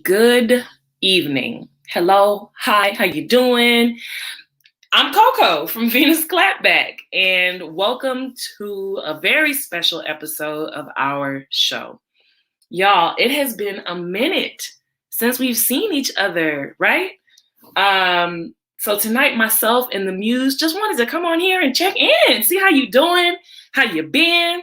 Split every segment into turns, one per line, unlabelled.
Good evening. Hello, hi, how you doing? I'm Coco from Venus Clapback, and welcome to a very special episode of our show. Y'all, it has been a minute since we've seen each other, right? So tonight, myself and the Muse just wanted to come on here and check in, see how you doing, how you been.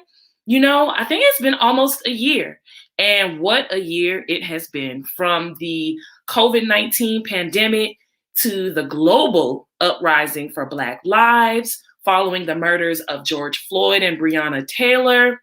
I think it's been almost a year. And what a year it has been, from the COVID-19 pandemic to the global uprising for Black lives following the murders of George Floyd and Breonna Taylor,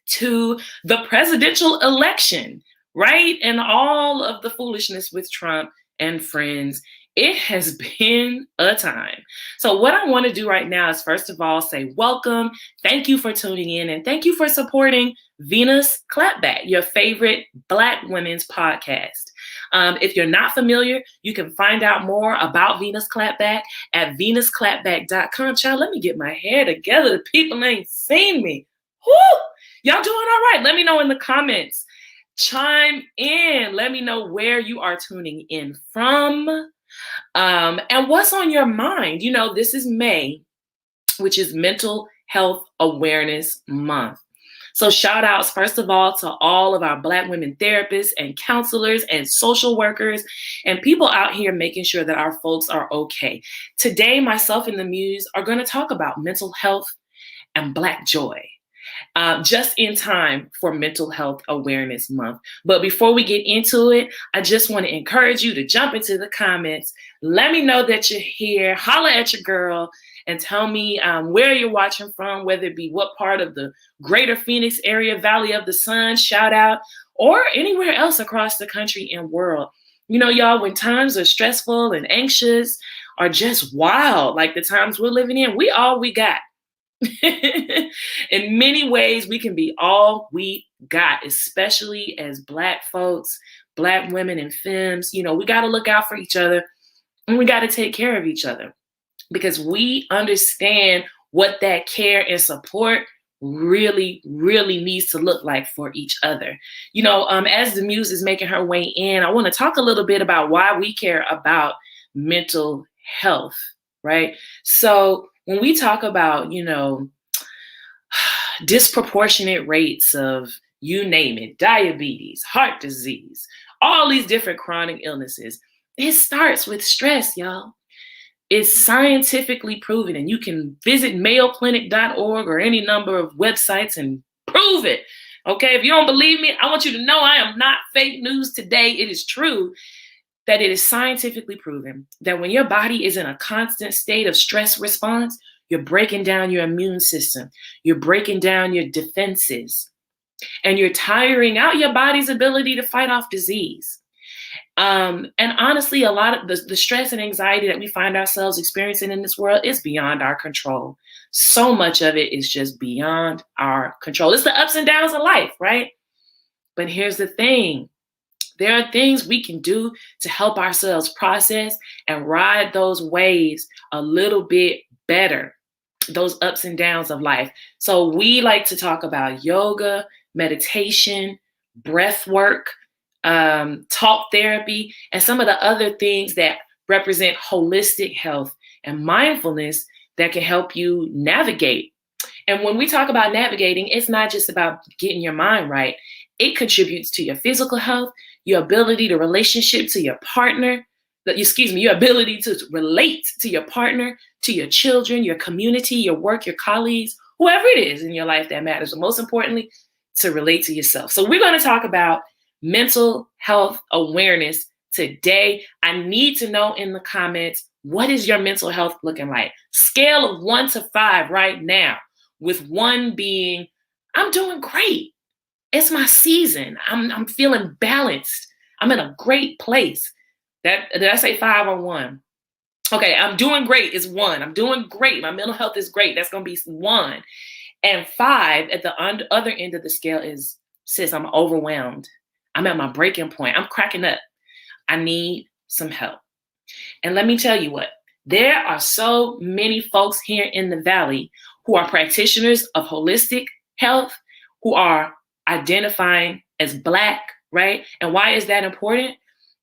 to the presidential election, right? And all of the foolishness with Trump and friends. It has been a time. So what I want to do right now is, first of all, say welcome. Thank you for tuning in, and thank you for supporting Venus Clapback, your favorite Black women's podcast. If you're not familiar, you can find out more about Venus Clapback at venusclapback.com. Child, let me get my hair together. The people ain't seen me. Woo! Y'all doing all right? Let me know in the comments. Chime in. Let me know where you are tuning in from. And what's on your mind? This is May, which is Mental Health Awareness Month. So shout outs, first of all, to all of our Black women therapists and counselors and social workers and people out here making sure that our folks are okay. Today, myself and the Muse are going to talk about mental health and Black joy. Just in time for Mental Health Awareness Month. But before we get into it, I just want to encourage you to jump into the comments. Let me know that you're here. Holla at your girl and tell me where you're watching from, whether it be what part of the greater Phoenix area, Valley of the Sun, shout out, or anywhere else across the country and world. Y'all, when times are stressful and anxious or just wild, like the times we're living in, we all we got. In many ways, we can be all we got, especially as Black folks, Black women and femmes. We got to look out for each other, and we got to take care of each other, because we understand what that care and support really, really needs to look like for each other. As the Muse is making her way in, I want to talk a little bit about why we care about mental health, right? So when we talk about, disproportionate rates of, you name it, diabetes, heart disease, all these different chronic illnesses, it starts with stress, y'all. It's scientifically proven, and you can visit mayoclinic.org or any number of websites and prove it. Okay, if you don't believe me, I want you to know I am not fake news today. It is true that it is scientifically proven that when your body is in a constant state of stress response, you're breaking down your immune system, you're breaking down your defenses, and you're tiring out your body's ability to fight off disease. And honestly, a lot of the stress and anxiety that we find ourselves experiencing in this world is beyond our control. So much of it is just beyond our control. It's the ups and downs of life, right? But here's the thing. There are things we can do to help ourselves process and ride those waves a little bit better, those ups and downs of life. So we like to talk about yoga, meditation, breath work, talk therapy, and some of the other things that represent holistic health and mindfulness that can help you navigate. And when we talk about navigating, it's not just about getting your mind right. It contributes to your physical health, your ability to relationship to your partner, your ability to relate to your partner, to your children, your community, your work, your colleagues, whoever it is in your life that matters. But most importantly, to relate to yourself. So we're going to talk about mental health awareness today. I need to know in the comments, what is your mental health looking like? Scale of 1 to 5 right now, with 1 being, I'm doing great. It's my season. I'm feeling balanced. I'm in a great place. Did I say 5 or 1? Okay, I'm doing great is 1. I'm doing great. My mental health is great. That's going to be 1. And 5 at the other end of the scale is, sis, I'm overwhelmed. I'm at my breaking point. I'm cracking up. I need some help. And let me tell you what, there are so many folks here in the Valley who are practitioners of holistic health, who are identifying as Black right? And why is that important?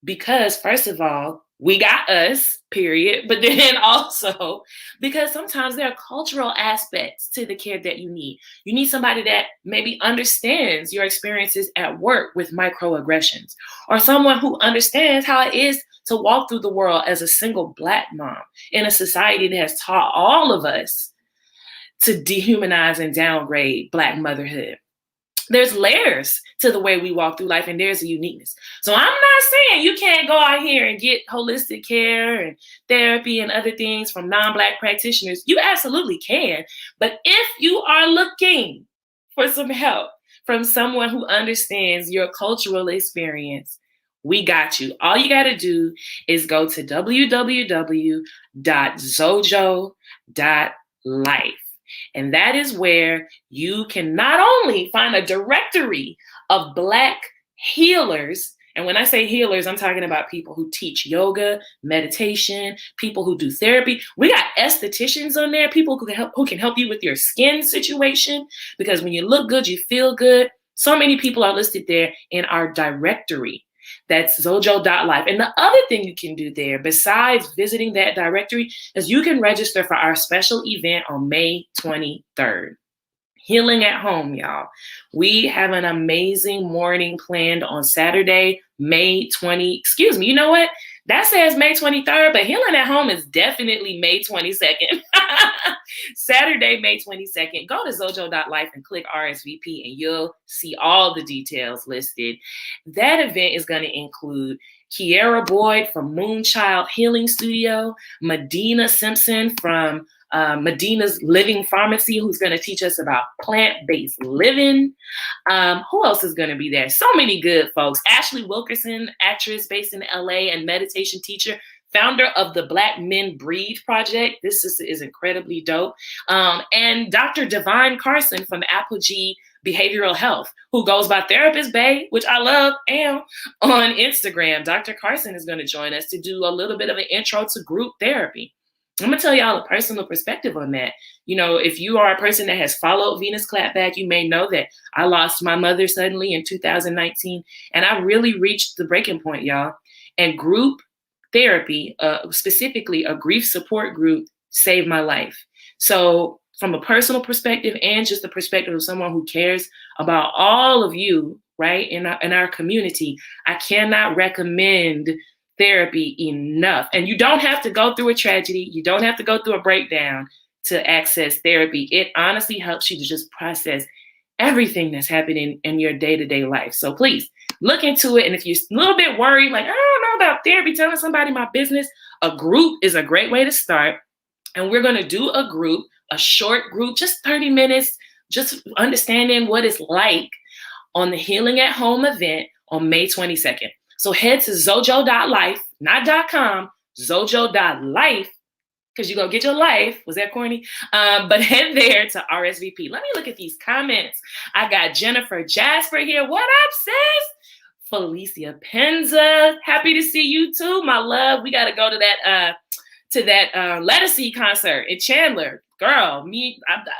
Because first of all, we got us, period. But then also because sometimes there are cultural aspects to the care that you need. You need somebody that maybe understands your experiences at work with microaggressions, or someone who understands how it is to walk through the world as a single Black mom in a society that has taught all of us to dehumanize and downgrade Black motherhood. There's layers to the way we walk through life, and there's a uniqueness. So I'm not saying you can't go out here and get holistic care and therapy and other things from non-Black practitioners. You absolutely can. But if you are looking for some help from someone who understands your cultural experience, we got you. All you got to do is go to www.zojo.life. And that is where you can not only find a directory of Black healers, and when I say healers, I'm talking about people who teach yoga, meditation, people who do therapy. We got estheticians on there, people who can help you with your skin situation, because when you look good, you feel good. So many people are listed there in our directory. That's zojo.life. And the other thing you can do there, besides visiting that directory, is you can register for our special event on May 23rd. Healing at Home, y'all. We have an amazing morning planned on Saturday, May 20. Excuse me, you know what? That says May 23rd, but Healing at Home is definitely May 22nd. Saturday, May 22nd. Go to zojo.life and click RSVP and you'll see all the details listed. That event is going to include Kiera Boyd from Moonchild Healing Studio, Medina Simpson from Medina's Living Pharmacy, who's going to teach us about plant-based living. Who else is going to be there? So many good folks. Ashley Wilkerson, actress based in LA and meditation teacher, founder of the Black Men Breathe Project. This is incredibly dope. And Dr. Divine Carson from Apogee Behavioral Health, who goes by Therapist Bay, which I love, and on Instagram. Dr. Carson is going to join us to do a little bit of an intro to group therapy. I'm going to tell y'all a personal perspective on that. You know, if you are a person that has followed Venus Clapback, you may know that I lost my mother suddenly in 2019, and I really reached the breaking point, y'all. And group therapy, specifically a grief support group, saved my life. So from a personal perspective and just the perspective of someone who cares about all of you, right, in our community, I cannot recommend therapy enough. And you don't have to go through a tragedy. You don't have to go through a breakdown to access therapy. It honestly helps you to just process everything that's happening in your day-to-day life. So please look into it. And if you're a little bit worried, like, I don't know about therapy, telling somebody my business, a group is a great way to start. And we're going to do a group, a short group, just 30 minutes, just understanding what it's like on the Healing at Home event on May 22nd. So head to zojo.life, not .com, zojo.life, because you're going to get your life. Was that corny? But head there to RSVP. Let me look at these comments. I got Jennifer Jasper here. What up, sis? Felicia Penza. Happy to see you too, my love. We got to go to that Lettucey concert in Chandler. Girl,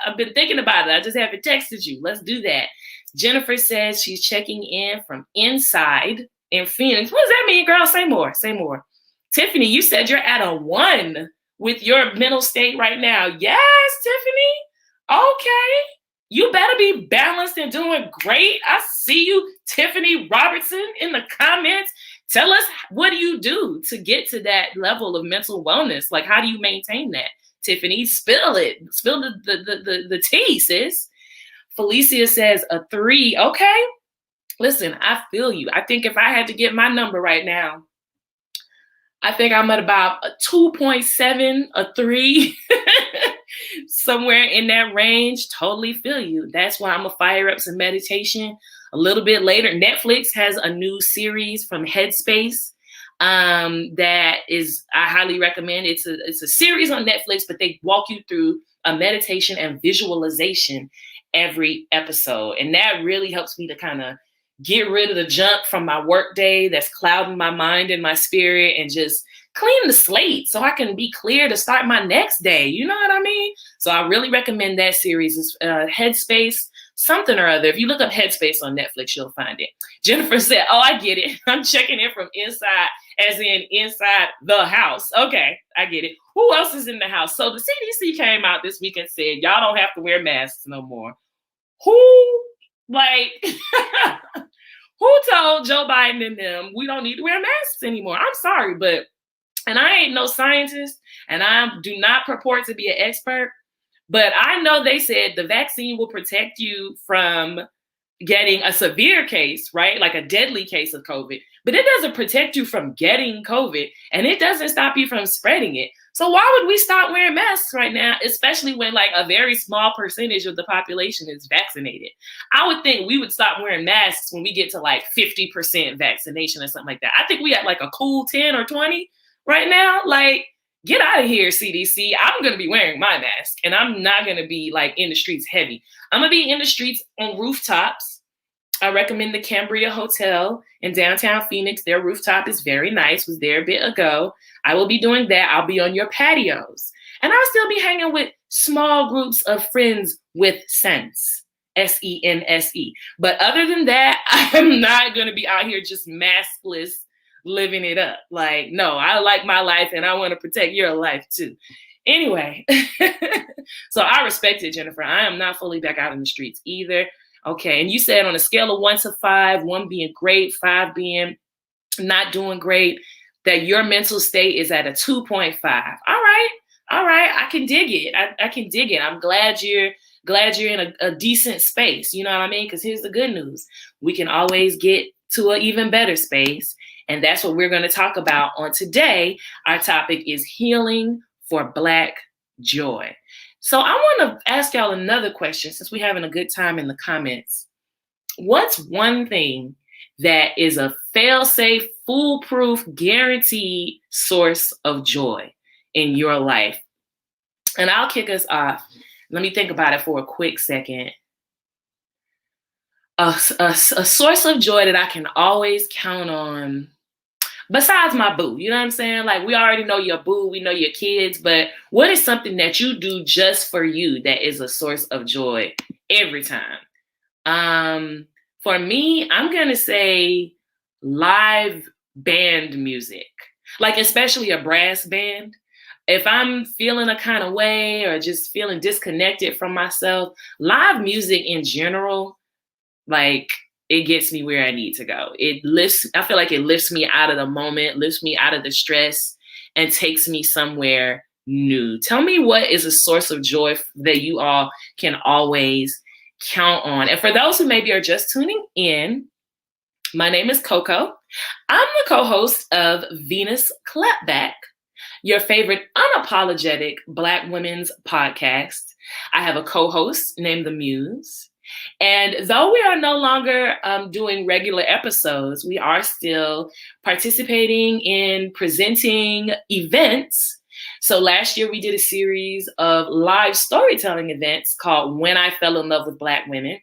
I've been thinking about it. I just haven't texted you. Let's do that. Jennifer says she's checking in from inside in Phoenix. What does that mean, girl? Say more. Say more. Tiffany, you said you're at a 1 with your mental state right now. Yes, Tiffany. Okay. You better be balanced and doing great. I see you, Tiffany Robertson, in the comments. Tell us, what do you do to get to that level of mental wellness? Like, how do you maintain that? Tiffany, spill it. Spill the tea, sis. Felicia says a 3. Okay. Listen, I feel you. I think if I had to get my number right now, I think I'm at about a 2.7, a 3, somewhere in that range. Totally feel you. That's why I'm going to fire up some meditation a little bit later. Netflix has a new series from Headspace that is, I highly recommend. It's a series on Netflix, but they walk you through a meditation and visualization every episode. And that really helps me to kind of get rid of the junk from my work day that's clouding my mind and my spirit, and just clean the slate so I can be clear to start my next day. You know what I mean? So I really recommend that series. It's Headspace. something or other. If you look up Headspace on Netflix, you'll find it. Jennifer said, oh, I get it. I'm checking in from inside, as in inside the house. Okay, I get it. Who else is in the house? So the CDC came out this week and said, y'all don't have to wear masks no more. Who, like, who told Joe Biden and them we don't need to wear masks anymore? I'm sorry, but, and I ain't no scientist, and I do not purport to be an expert, but I know they said the vaccine will protect you from getting a severe case, right? Like a deadly case of COVID, but it doesn't protect you from getting COVID, and it doesn't stop you from spreading it. So why would we stop wearing masks right now, especially when like a very small percentage of the population is vaccinated? I would think we would stop wearing masks when we get to like 50% vaccination or something like that. I think we at like a cool 10 or 20 right now. Like, get out of here, CDC. I'm going to be wearing my mask, and I'm not going to be like in the streets heavy. I'm going to be in the streets on rooftops. I recommend the Cambria Hotel in downtown Phoenix. Their rooftop is very nice. Was there a bit ago. I will be doing that. I'll be on your patios. And I'll still be hanging with small groups of friends with sense. SENSE. But other than that, I'm not going to be out here just maskless living it up. Like, no, I like my life and I want to protect your life too. Anyway, so I respect it, Jennifer. I am not fully back out in the streets either. Okay, and you said on a scale of 1 to 5, 1 being great, 5 being not doing great, that your mental state is at a 2.5. All right, I can dig it. I can dig it. I'm glad you're in a decent space. You know what I mean? Because here's the good news: we can always get to an even better space, and that's what we're going to talk about on today. Our topic is healing for Black joy. So I want to ask y'all another question, since we're having a good time in the comments. What's one thing that is a fail-safe, foolproof, guaranteed source of joy in your life? And I'll kick us off. Let me think about it for a quick second. A source of joy that I can always count on, besides my boo, you know what I'm saying? Like, we already know your boo, we know your kids, but what is something that you do just for you that is a source of joy every time? For me, I'm going to say live band music, like especially a brass band. If I'm feeling a kind of way or just feeling disconnected from myself, live music in general, like, it gets me where I need to go. I feel like it lifts me out of the moment, lifts me out of the stress, and takes me somewhere new. Tell me what is a source of joy that you all can always count on. And for those who maybe are just tuning in, my name is Coco. I'm the co-host of Venus Clapback, your favorite unapologetic Black women's podcast. I have a co-host named the Muse. And though we are no longer doing regular episodes, we are still participating in presenting events. So last year we did a series of live storytelling events called When I Fell in Love with Black Women.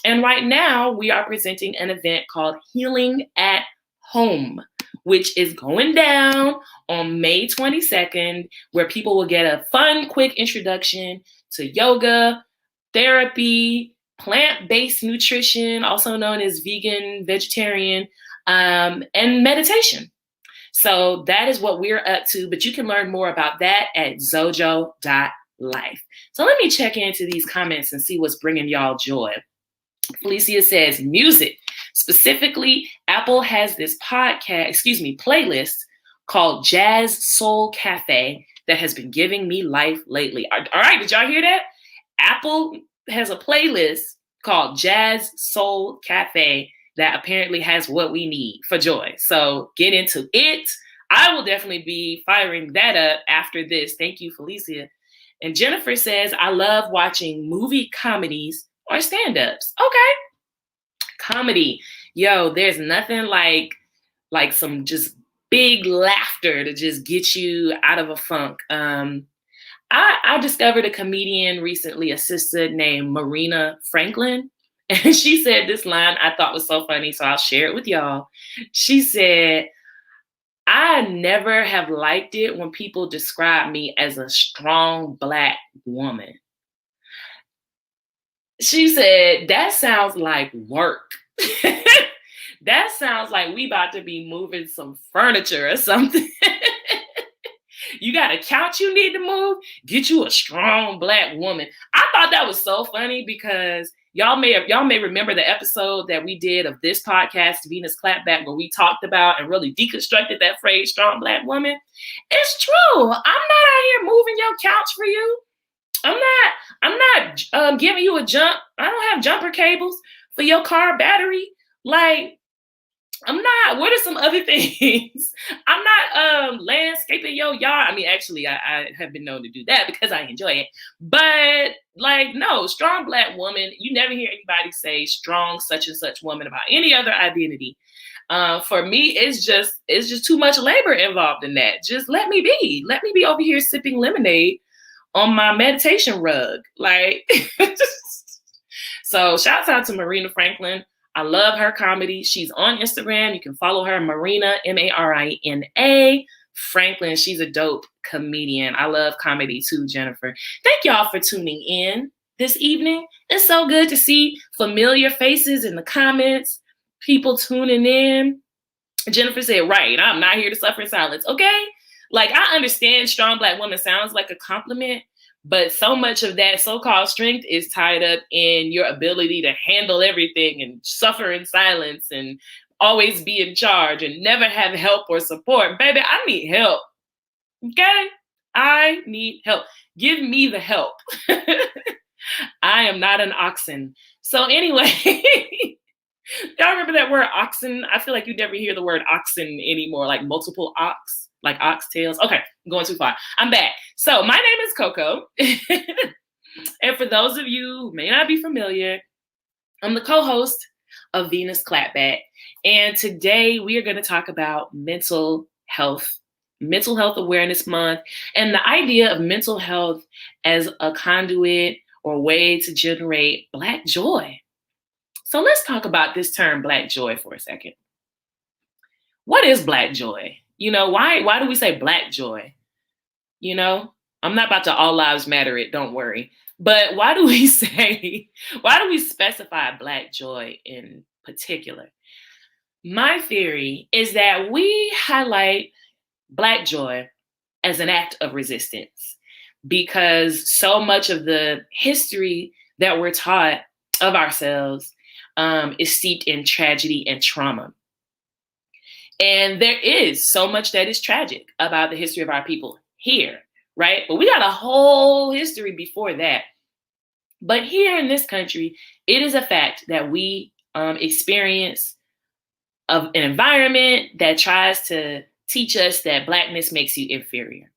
And right now we are presenting an event called Healing at Home, which is going down on May 22nd, where people will get a fun, quick introduction to yoga, therapy, plant-based nutrition, also known as vegan, vegetarian, and meditation. So that is what we're up to, but you can learn more about that at zojo.life. So let me check into these comments and see what's bringing y'all joy. Felicia says music. Specifically, Apple has this playlist called Jazz Soul Cafe that has been giving me life lately. All right, did y'all hear that? Apple has a playlist called Jazz Soul Cafe that apparently has what we need for joy. So get into it. I will definitely be firing that up after this. Thank you, Felicia. And Jennifer says, I love watching movie comedies or stand-ups. Okay. Comedy. Yo, there's nothing like some just big laughter to just get you out of a funk. I discovered a comedian recently, a sister named Marina Franklin, and she said this line I thought was so funny, so I'll share it with y'all. She said, I never have liked it when people describe me as a strong Black woman. She said, that sounds like work. That sounds like we about to be moving some furniture or something. You got a couch you need to move? Get you a strong black woman. I thought that was so funny because y'all may remember the episode that we did of this podcast, Venus Clapback, where we talked about and really deconstructed that phrase, strong black woman. It's true. I'm not out here moving your couch for you. I'm not giving you a jump. I don't have jumper cables for your car battery. Like, I'm not. What are some other things? I'm not landscaping your yard. I mean, actually, I have been known to do that because I enjoy it. But like, no, strong black woman. You never hear anybody say strong such and such woman about any other identity. For me, it's just too much labor involved in that. Just let me be. Let me be over here sipping lemonade on my meditation rug. Like, so shouts out to Marina Franklin. I love her comedy. She's on Instagram. You can follow her, Marina, Marina Franklin. She's a dope comedian. I love comedy too, Jennifer. Thank y'all for tuning in this evening. It's so good to see familiar faces in the comments, people tuning in. Jennifer said, right, I'm not here to suffer in silence. Okay? Like, I understand strong black woman sounds like a compliment, but so much of that so-called strength is tied up in your ability to handle everything and suffer in silence and always be in charge and never have help or support. Baby, I need help. Okay? I need help. Give me the help. I am not an oxen. So anyway, y'all remember that word oxen? I feel like you never hear the word oxen anymore, like multiple ox, like oxtails. Okay, I'm going too far. I'm back. So my name is Coco. And for those of you who may not be familiar, I'm the co-host of Venus Clapback. And today we are going to talk about Mental Health Awareness Month, and the idea of mental health as a conduit or way to generate Black joy. So let's talk about this term Black joy for a second. What is Black joy? You know, why do we say Black joy? You know, I'm not about to all lives matter it, don't worry. But why do we specify Black joy in particular? My theory is that we highlight Black joy as an act of resistance because so much of the history that we're taught of ourselves is steeped in tragedy and trauma. And there is so much that is tragic about the history of our people here, right? But we got a whole history before that. But here in this country, it is a fact that we experience an environment that tries to teach us that Blackness makes you inferior.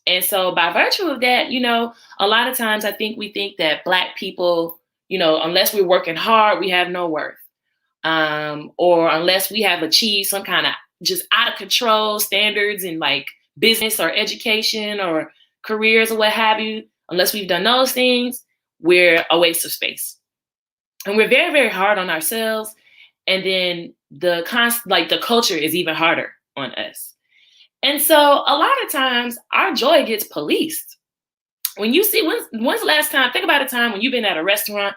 And so by virtue of that, you know, a lot of times I think we think that Black people, you know, unless we're working hard, we have no worth. Or unless we have achieved some kind of just out of control standards in like business or education or careers or what have you, unless we've done those things, we're a waste of space. And we're very, very hard on ourselves. And then the culture is even harder on us. And so a lot of times our joy gets policed. When you see, when's the last time, think about a time when you've been at a restaurant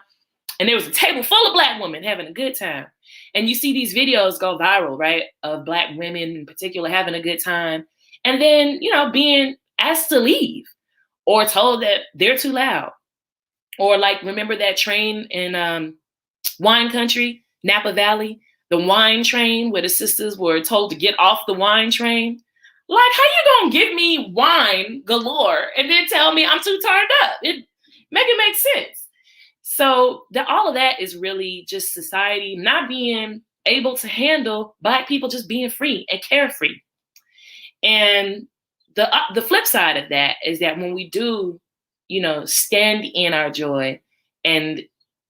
and there was a table full of Black women having a good time. And you see these videos go viral, right? Of Black women in particular having a good time. And then, you know, being asked to leave or told that they're too loud. Or like, remember that train in wine country, Napa Valley, the wine train where the sisters were told to get off the wine train? Like, how you gonna give me wine galore and then tell me I'm too turned up? It make sense. So all of that is really just society not being able to handle Black people just being free and carefree. And the flip side of that is that when we do, you know, stand in our joy and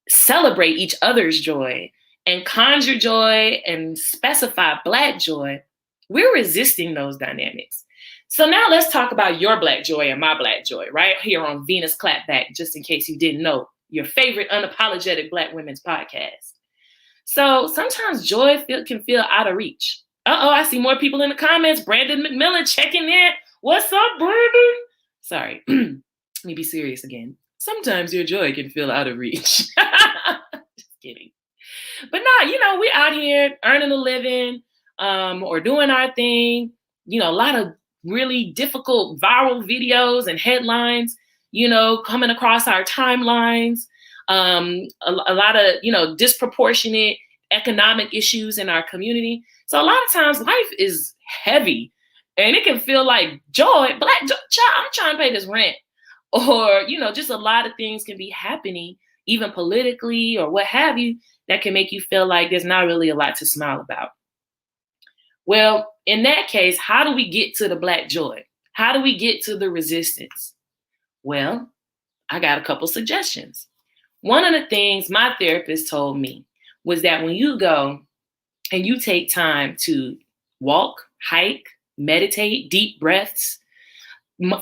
celebrate each other's joy and conjure joy and specify Black joy, we're resisting those dynamics. So now let's talk about your Black joy and my Black joy right here on Venus Clapback, just in case you didn't know, your favorite unapologetic Black women's podcast. So sometimes joy can feel out of reach. I see more people in the comments. Brandon McMillan checking in. What's up, Brandon? Sorry, let me be serious again. Sometimes your joy can feel out of reach. Just kidding. But no, we're out here earning a living, or doing our thing. A lot of really difficult viral videos and headlines, coming across our timelines. A lot of, disproportionate economic issues in our community. So a lot of times life is heavy and it can feel like joy. Black child, I'm trying to pay this rent. Or, just a lot of things can be happening, even politically or what have you, that can make you feel like there's not really a lot to smile about. Well, in that case, how do we get to the Black joy? How do we get to the resistance? Well, I got a couple suggestions. One of the things my therapist told me was that when you go and you take time to walk, hike, meditate, deep breaths,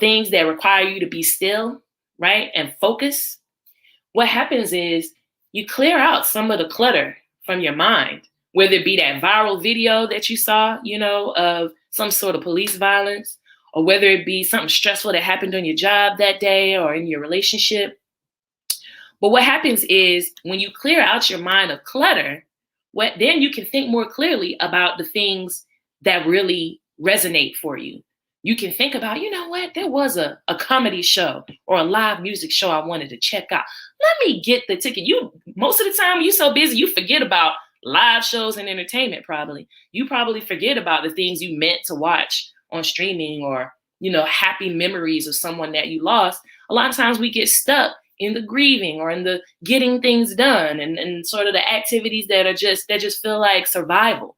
things that require you to be still, right, and focus, what happens is you clear out some of the clutter from your mind, whether it be that viral video that you saw, of some sort of police violence, or whether it be something stressful that happened on your job that day or in your relationship. But what happens is when you clear out your mind of clutter, then you can think more clearly about the things that really resonate for you. You can think about, there was a comedy show or a live music show I wanted to check out. Let me get the ticket. Most of the time, you're so busy, you forget about live shows and entertainment probably. You probably forget about the things you meant to watch on streaming or, happy memories of someone that you lost. A lot of times we get stuck in the grieving or in the getting things done and sort of the activities that just feel like survival.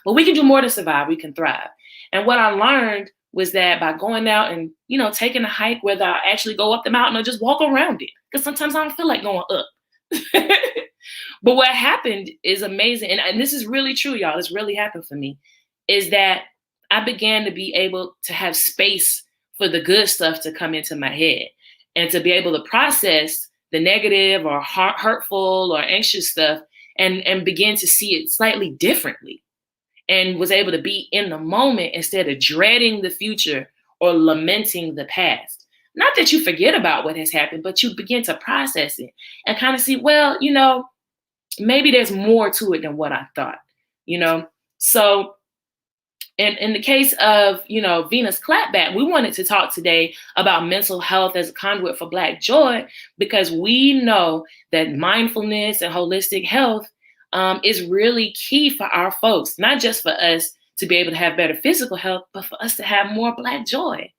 But we can do more to survive. We can thrive. And what I learned was that by going out and, taking a hike, whether I actually go up the mountain or just walk around it, because sometimes I don't feel like going up. But what happened is amazing. And this is really true, y'all. This really happened for me, is that I began to be able to have space for the good stuff to come into my head and to be able to process the negative or hurtful or anxious stuff and begin to see it slightly differently. And was able to be in the moment instead of dreading the future or lamenting the past. Not that you forget about what has happened, but you begin to process it and kind of see, well, maybe there's more to it than what I thought, So in the case of, Venus Clapback, we wanted to talk today about mental health as a conduit for Black joy, because we know that mindfulness and holistic health is really key for our folks, not just for us to be able to have better physical health, but for us to have more Black joy,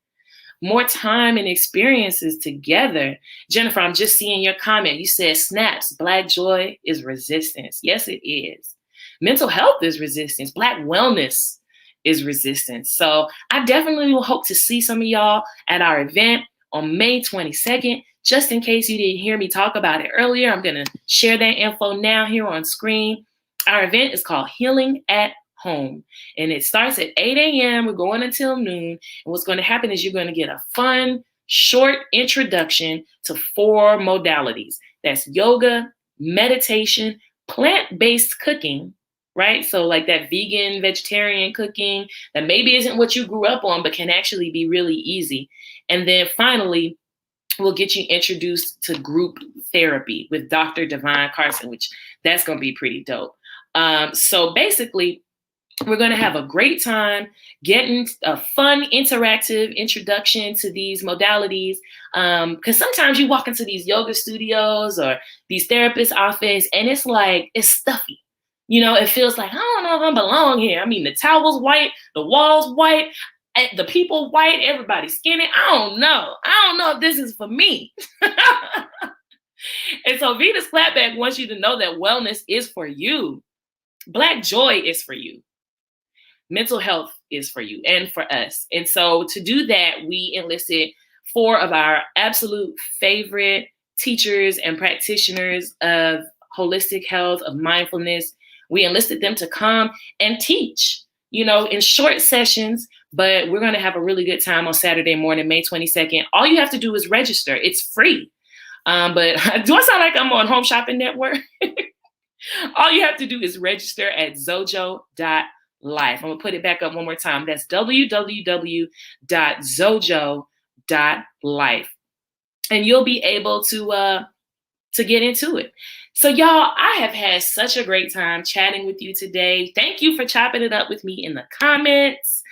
more time and experiences together. Jennifer, I'm just seeing your comment. You said, snaps, Black joy is resistance. Yes, it is. Mental health is resistance. Black wellness is resistance. So I definitely will hope to see some of y'all at our event on May 22nd. Just in case you didn't hear me talk about it earlier, I'm going to share that info now here on screen. Our event is called Healing at Home, and it starts at 8 a.m. We're going until noon. And what's going to happen is you're going to get a fun, short introduction to 4 modalities. That's yoga, meditation, plant-based cooking, right? So like that vegan, vegetarian cooking that maybe isn't what you grew up on, but can actually be really easy. And then finally, we'll get you introduced to group therapy with Dr. Divine Carson, which that's going to be pretty dope. So basically, we're going to have a great time getting a fun, interactive introduction to these modalities. Because sometimes you walk into these yoga studios or these therapist office and it's like, it's stuffy. It feels like, I don't know if I belong here. I mean, the towel's white, the wall's white, the people white, everybody's skinny. I don't know if this is for me. And so Venus Clapback wants you to know that wellness is for you. Black joy is for you. Mental health is for you and for us. And so to do that, we enlisted 4 of our absolute favorite teachers and practitioners of holistic health, of mindfulness. We enlisted them to come and teach, in short sessions, but we're going to have a really good time on Saturday morning, May 22nd. All you have to do is register. It's free. But do I sound like I'm on Home Shopping Network? All you have to do is register at zojo.life. I'm going to put it back up one more time. That's www.zojo.life. and you'll be able to get into it. So y'all, I have had such a great time chatting with you today. Thank you for chopping it up with me in the comments.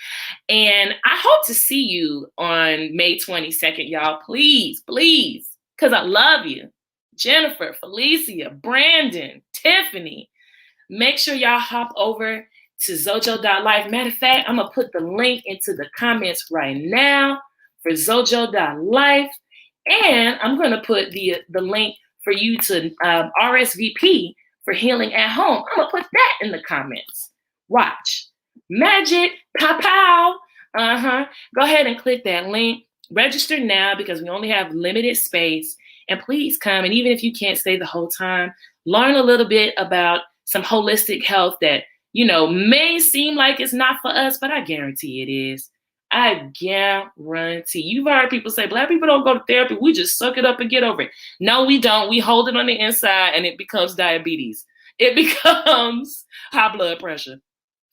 And I hope to see you on May 22nd, y'all. Please, please, because I love you. Jennifer, Felicia, Brandon, Tiffany. Make sure y'all hop over to zojo.life. Matter of fact, I'm going to put the link into the comments right now for zojo.life. And I'm going to put the link for you to RSVP for healing at home. I'm going to put that in the comments. Watch. Magic. Pow, pow. Go ahead and click that link. Register now because we only have limited space. And please come. And even if you can't stay the whole time, learn a little bit about some holistic health that, may seem like it's not for us, but I guarantee it is. I guarantee. You've heard people say, Black people don't go to therapy. We just suck it up and get over it. No, we don't. We hold it on the inside and it becomes diabetes. It becomes high blood pressure.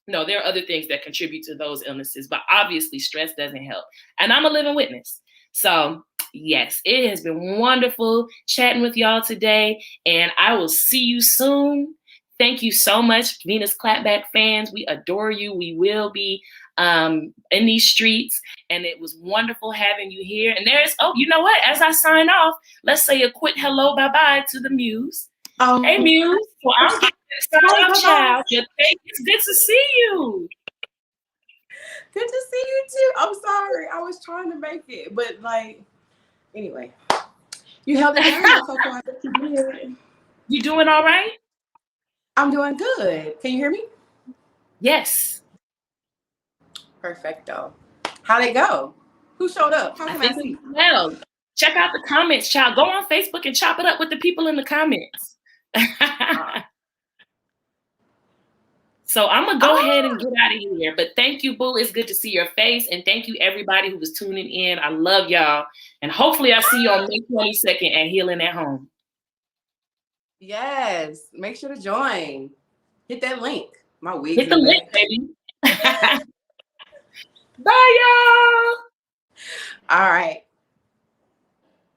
No, there are other things that contribute to those illnesses, but obviously stress doesn't help. And I'm a living witness. So yes, it has been wonderful chatting with y'all today, and I will see you soon. Thank you so much, Venus Clapback fans. We adore you. We will be in these streets, and it was wonderful having you here. And you know what? As I sign off, let's say a quick hello, bye-bye to the Muse. Hey, Muse. Well, I'm getting started, child. It's good to see you.
Good to see you too. I'm sorry. I was trying to make it, but anyway. You held it down so far.
You doing all right?
I'm doing good. Can you hear me?
Yes.
Perfecto. How'd it go? Who showed up? How can I see?
Well, check out the comments, child. Go on Facebook and chop it up with the people in the comments. So I'm going to go ahead and get out of here. But thank you, Boo. It's good to see your face. And thank you, everybody who was tuning in. I love y'all. And hopefully I see you on May 22nd at Healing at Home.
Yes. Make sure to join. Hit that link. My wig's
Hit the link, baby. Bye, y'all.
All right.